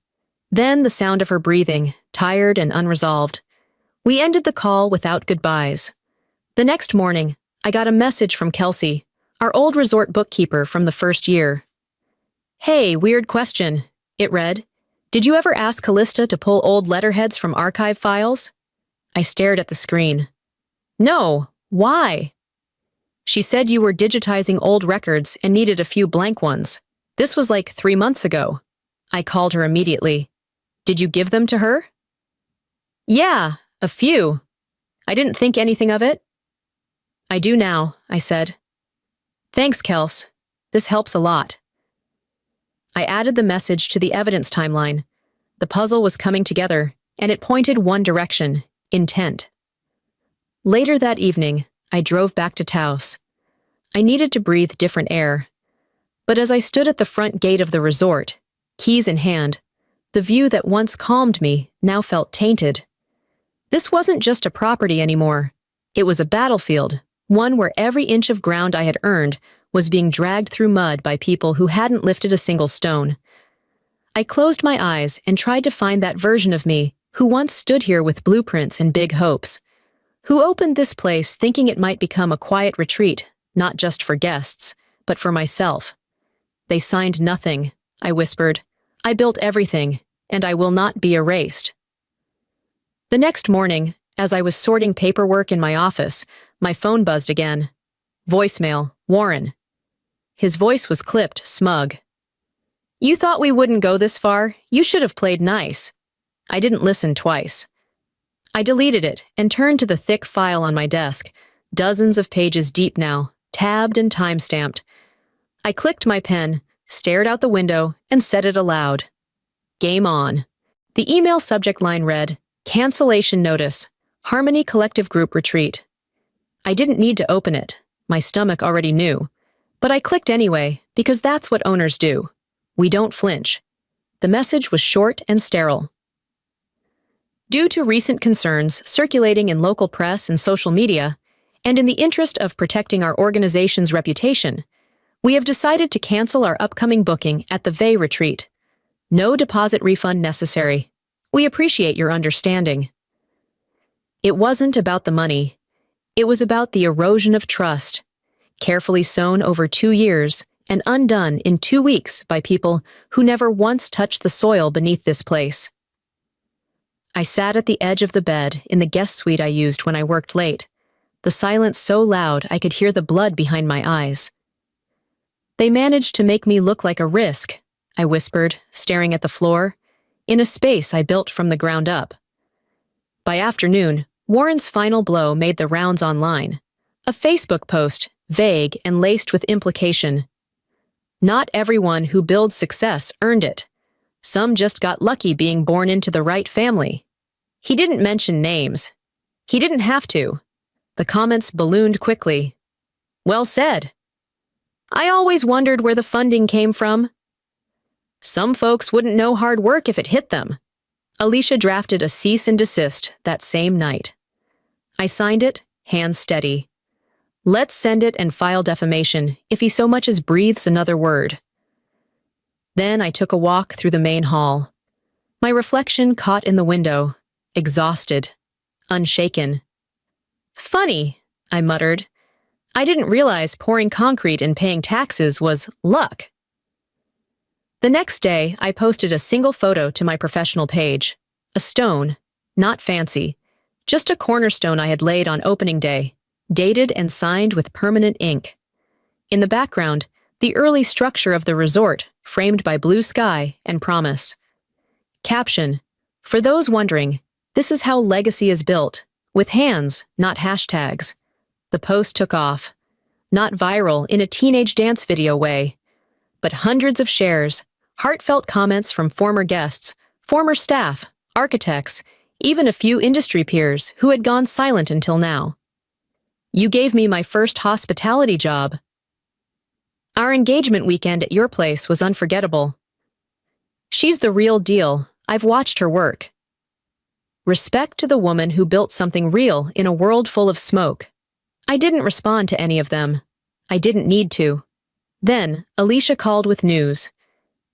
Then the sound of her breathing, tired and unresolved. We ended the call without goodbyes. The next morning, I got a message from Kelsey, our old resort bookkeeper from the first year. "Hey, weird question," it read. "Did you ever ask Callista to pull old letterheads from archive files?" I stared at the screen. "No, why?" "She said you were digitizing old records and needed a few blank ones. This was like 3 months ago." I called her immediately. "Did you give them to her?" "Yeah, a few. I didn't think anything of it." "I do now," I said. "Thanks, Kels. This helps a lot." I added the message to the evidence timeline. The puzzle was coming together, and it pointed one direction: intent. Later that evening, I drove back to Taos. I needed to breathe different air. But as I stood at the front gate of the resort, keys in hand, the view that once calmed me now felt tainted. This wasn't just a property anymore. It was a battlefield, one where every inch of ground I had earned was being dragged through mud by people who hadn't lifted a single stone. I closed my eyes and tried to find that version of me who once stood here with blueprints and big hopes, who opened this place thinking it might become a quiet retreat, not just for guests, but for myself. "They signed nothing," I whispered. "I built everything, and I will not be erased." The next morning, as I was sorting paperwork in my office, my phone buzzed again. Voicemail, Warren. His voice was clipped, smug. "You thought we wouldn't go this far? You should have played nice." I didn't listen twice. I deleted it and turned to the thick file on my desk, dozens of pages deep now, tabbed and time-stamped. I clicked my pen, stared out the window, and said it aloud. Game on. The email subject line read, "Cancellation Notice, Harmony Collective Group Retreat." I didn't need to open it. My stomach already knew. But I clicked anyway, because that's what owners do. We don't flinch. The message was short and sterile. Due to recent concerns circulating in local press and social media, and in the interest of protecting our organization's reputation, we have decided to cancel our upcoming booking at the Vay Retreat. No deposit refund necessary. We appreciate your understanding. It wasn't about the money. It was about the erosion of trust, carefully sown over 2 years and undone in 2 weeks by people who never once touched the soil beneath this place. I sat at the edge of the bed in the guest suite I used when I worked late, the silence so loud I could hear the blood behind my eyes. "They managed to make me look like a risk," I whispered, staring at the floor, in a space I built from the ground up. By afternoon, Warren's final blow made the rounds online. A Facebook post, vague and laced with implication. Not everyone who builds success earned it. Some just got lucky being born into the right family. He didn't mention names. He didn't have to. The comments ballooned quickly. "Well said. I always wondered where the funding came from. Some folks wouldn't know hard work if it hit them." Alicia drafted a cease and desist that same night. I signed it, hands steady. Let's send it and file defamation if he so much as breathes another word. Then I took a walk through the main hall. My reflection caught in the window, exhausted, unshaken. Funny, I muttered. I didn't realize pouring concrete and paying taxes was luck. The next day, I posted a single photo to my professional page. A stone, not fancy, just a cornerstone I had laid on opening day, dated and signed with permanent ink. In the background, the early structure of the resort, framed by blue sky and promise. Caption: for those wondering, this is how legacy is built, with hands, not hashtags. The post took off. Not viral in a teenage dance video way, but hundreds of shares, heartfelt comments from former guests, former staff, architects, even a few industry peers who had gone silent until now. You gave me my first hospitality job. Our engagement weekend at your place was unforgettable. She's the real deal. I've watched her work. Respect to the woman who built something real in a world full of smoke. I didn't respond to any of them. I didn't need to. Then, Alicia called with news.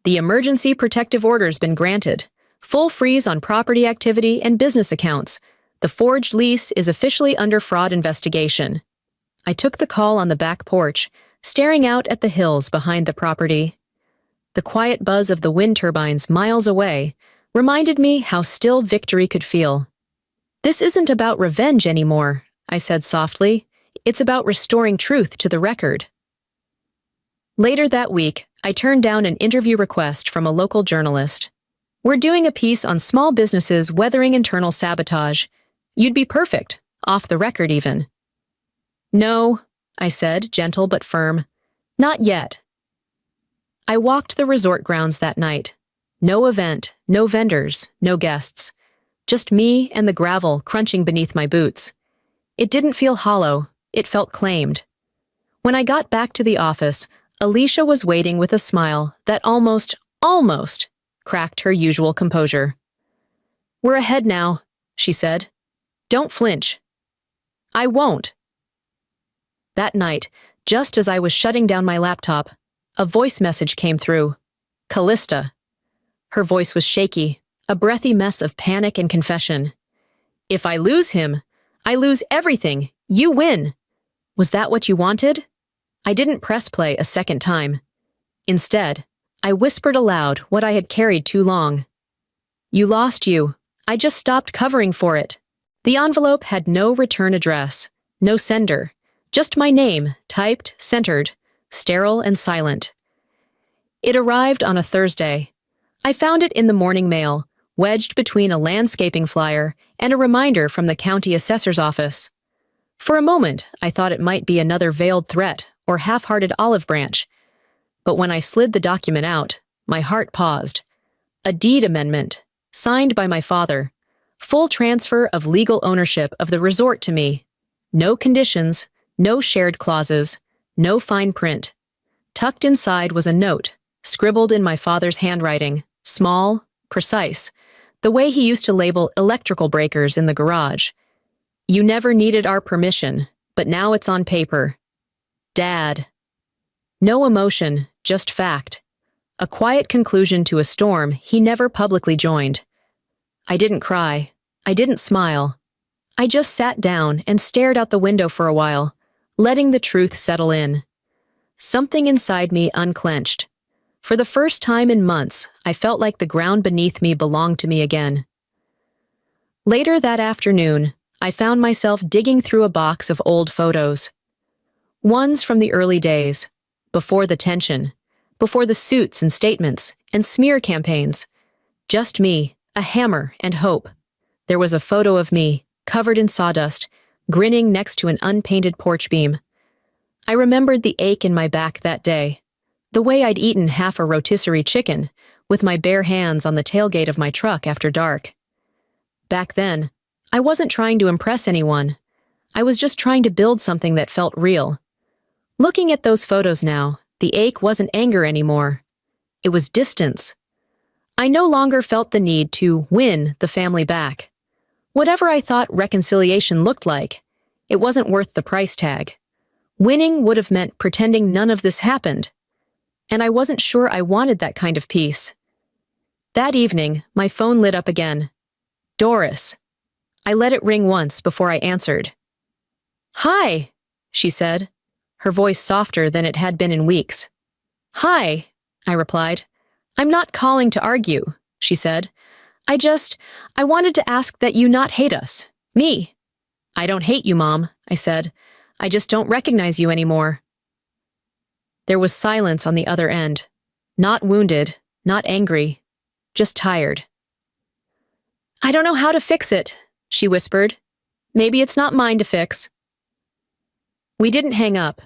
The emergency protective order's been granted. Full freeze on property activity and business accounts. The forged lease is officially under fraud investigation. I took the call on the back porch, staring out at the hills behind the property. The quiet buzz of the wind turbines miles away reminded me how still victory could feel. This isn't about revenge anymore, I said softly. It's about restoring truth to the record. Later that week, I turned down an interview request from a local journalist. We're doing a piece on small businesses weathering internal sabotage. You'd be perfect, off the record even. No, I said, gentle but firm. Not yet. I walked the resort grounds that night. No event, no vendors, no guests. Just me and the gravel crunching beneath my boots. It didn't feel hollow. It felt claimed. When I got back to the office, Alicia was waiting with a smile that almost cracked her usual composure. We're ahead now, she said. Don't flinch. I won't. That night, just as I was shutting down my laptop, a voice message came through. Callista. Her voice was shaky, a breathy mess of panic and confession. If I lose him, I lose everything. You win. Was that what you wanted? I didn't press play a second time. Instead, I whispered aloud what I had carried too long. You lost you. I just stopped covering for it. The envelope had no return address, no sender, just my name, typed, centered, sterile and silent. It arrived on a Thursday. I found it in the morning mail, wedged between a landscaping flyer and a reminder from the county assessor's office. For a moment, I thought it might be another veiled threat or half-hearted olive branch. But when I slid the document out, my heart paused. A deed amendment, signed by my father. Full transfer of legal ownership of the resort to me. No conditions, no shared clauses, no fine print. Tucked inside was a note, scribbled in my father's handwriting, small, precise, the way he used to label electrical breakers in the garage. You never needed our permission, but now it's on paper. Dad. No emotion, just fact. A quiet conclusion to a storm he never publicly joined. I didn't cry. I didn't smile. I just sat down and stared out the window for a while, letting the truth settle in. Something inside me unclenched. For the first time in months, I felt like the ground beneath me belonged to me again. Later that afternoon, I found myself digging through a box of old photos. Ones from the early days, before the tension, before the suits and statements and smear campaigns. Just me, a hammer and hope. There was a photo of me, covered in sawdust, grinning next to an unpainted porch beam. I remembered the ache in my back that day, the way I'd eaten half a rotisserie chicken with my bare hands on the tailgate of my truck after dark. Back then, I wasn't trying to impress anyone. I was just trying to build something that felt real. Looking at those photos now, the ache wasn't anger anymore. It was distance. I no longer felt the need to win the family back. Whatever I thought reconciliation looked like, it wasn't worth the price tag. Winning would have meant pretending none of this happened, and I wasn't sure I wanted that kind of peace. That evening, my phone lit up again. Doris. I let it ring once before I answered. "Hi," she said, her voice softer than it had been in weeks. "Hi," I replied. "I'm not calling to argue," she said. I wanted to ask that you not hate us. Me." "I don't hate you, Mom," I said. "I just don't recognize you anymore." There was silence on the other end. Not wounded, not angry, just tired. "I don't know how to fix it," she whispered. "Maybe it's not mine to fix." We didn't hang up.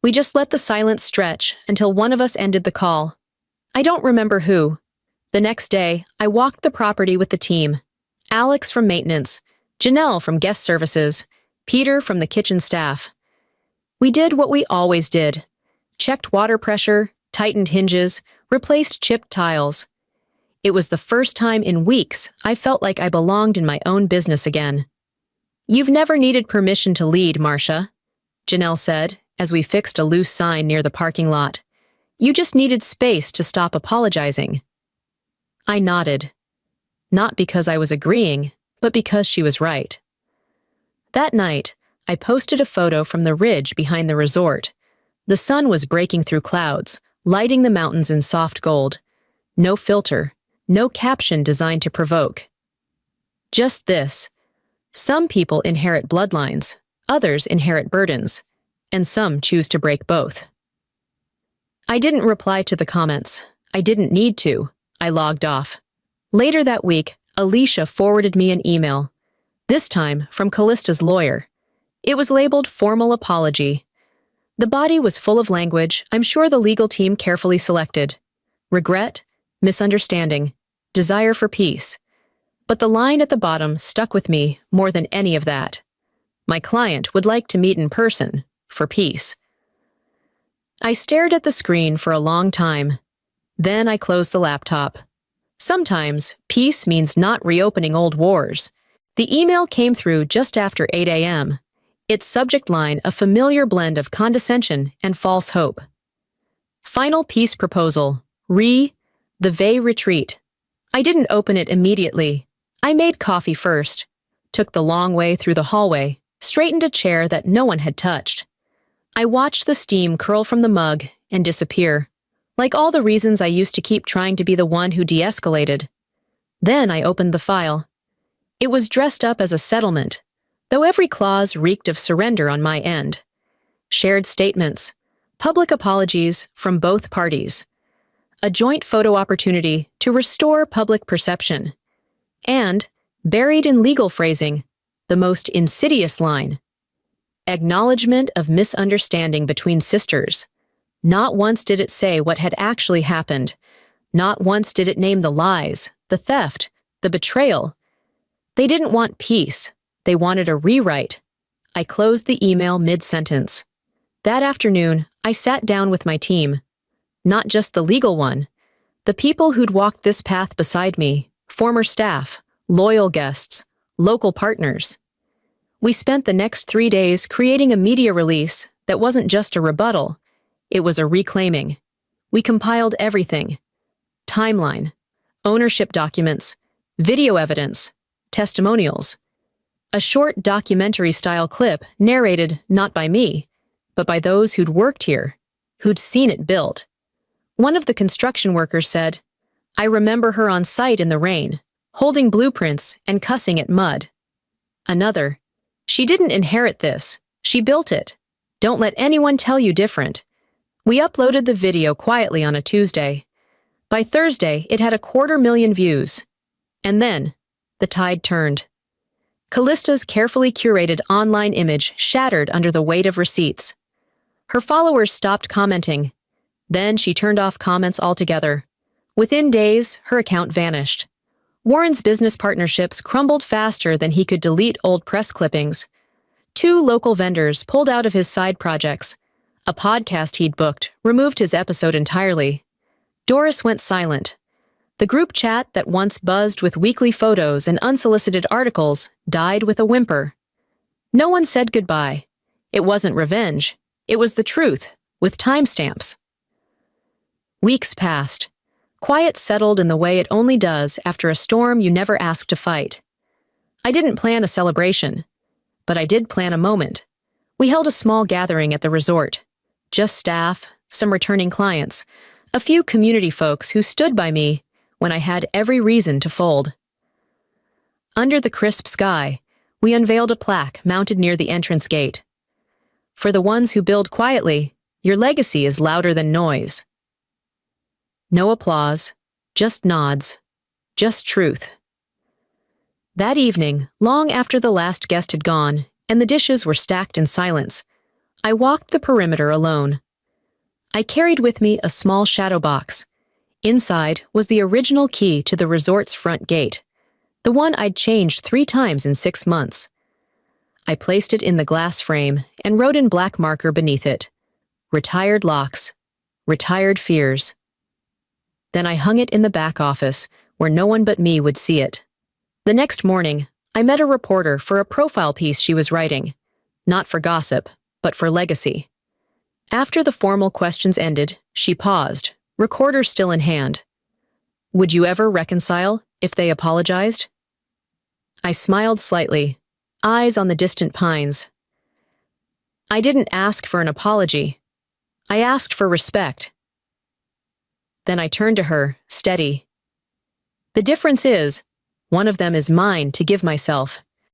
We just let the silence stretch until one of us ended the call. I don't remember who. The next day, I walked the property with the team. Alex from maintenance, Janelle from guest services, Peter from the kitchen staff. We did what we always did. Checked water pressure, tightened hinges, replaced chipped tiles. It was the first time in weeks I felt like I belonged in my own business again. "You've never needed permission to lead, Marcia," Janelle said as we fixed a loose sign near the parking lot. "You just needed space to stop apologizing." I nodded. Not because I was agreeing, but because she was right. That night, I posted a photo from the ridge behind the resort. The sun was breaking through clouds, lighting the mountains in soft gold. No filter, no caption designed to provoke. Just this. Some people inherit bloodlines, others inherit burdens, and some choose to break both. I didn't reply to the comments. I didn't need to. I logged off. Later that week, Alicia forwarded me an email, this time from Callista's lawyer. It was labeled Formal Apology. The body was full of language I'm sure the legal team carefully selected. Regret, misunderstanding, desire for peace. But the line at the bottom stuck with me more than any of that. My client would like to meet in person, for peace. I stared at the screen for a long time. Then I closed the laptop. Sometimes, peace means not reopening old wars. The email came through just after 8 a.m. Its subject line a familiar blend of condescension and false hope. Final peace proposal. The Vey Retreat. I didn't open it immediately. I made coffee first, took the long way through the hallway, straightened a chair that no one had touched. I watched the steam curl from the mug and disappear, like all the reasons I used to keep trying to be the one who de-escalated. Then I opened the file. It was dressed up as a settlement, though every clause reeked of surrender on my end. Shared statements, public apologies from both parties, a joint photo opportunity to restore public perception, and, buried in legal phrasing, the most insidious line, acknowledgement of misunderstanding between sisters. Not once did it say what had actually happened. Not once did it name the lies, the theft, the betrayal. They didn't want peace. They wanted a rewrite. I closed the email mid-sentence. That afternoon, I sat down with my team. Not just the legal one. The people who'd walked this path beside me, former staff, loyal guests, local partners. We spent the next 3 days creating a media release that wasn't just a rebuttal. It was a reclaiming. We compiled everything. Timeline, ownership documents, video evidence, testimonials. A short documentary-style clip narrated not by me, but by those who'd worked here, who'd seen it built. One of the construction workers said, "I remember her on site in the rain, holding blueprints and cussing at mud." Another, "She didn't inherit this. She built it. Don't let anyone tell you different." We uploaded the video quietly on a Tuesday. By Thursday, it had 250,000 views. And then, the tide turned. Callista's carefully curated online image shattered under the weight of receipts. Her followers stopped commenting. Then she turned off comments altogether. Within days, her account vanished. Warren's business partnerships crumbled faster than he could delete old press clippings. 2 local vendors pulled out of his side projects. A podcast he'd booked removed his episode entirely. Doris went silent. The group chat that once buzzed with weekly photos and unsolicited articles died with a whimper. No one said goodbye. It wasn't revenge. It was the truth, with timestamps. Weeks passed. Quiet settled in the way it only does after a storm you never asked to fight. I didn't plan a celebration, but I did plan a moment. We held a small gathering at the resort. Just staff, some returning clients, a few community folks who stood by me when I had every reason to fold. Under the crisp sky, we unveiled a plaque mounted near the entrance gate. For the ones who build quietly, your legacy is louder than noise. No applause, just nods, just truth. That evening, long after the last guest had gone and the dishes were stacked in silence, I walked the perimeter alone. I carried with me a small shadow box. Inside was the original key to the resort's front gate, the one I'd changed 3 times in 6 months. I placed it in the glass frame and wrote in black marker beneath it, "Retired locks, retired fears." Then I hung it in the back office, where no one but me would see it. The next morning, I met a reporter for a profile piece she was writing, not for gossip, but for legacy. After the formal questions ended, she paused, recorder still in hand. "Would you ever reconcile if they apologized?" I smiled slightly, eyes on the distant pines. I didn't ask for an apology. I asked for respect. Then I turned to her, steady. "The difference is, one of them is mine to give myself,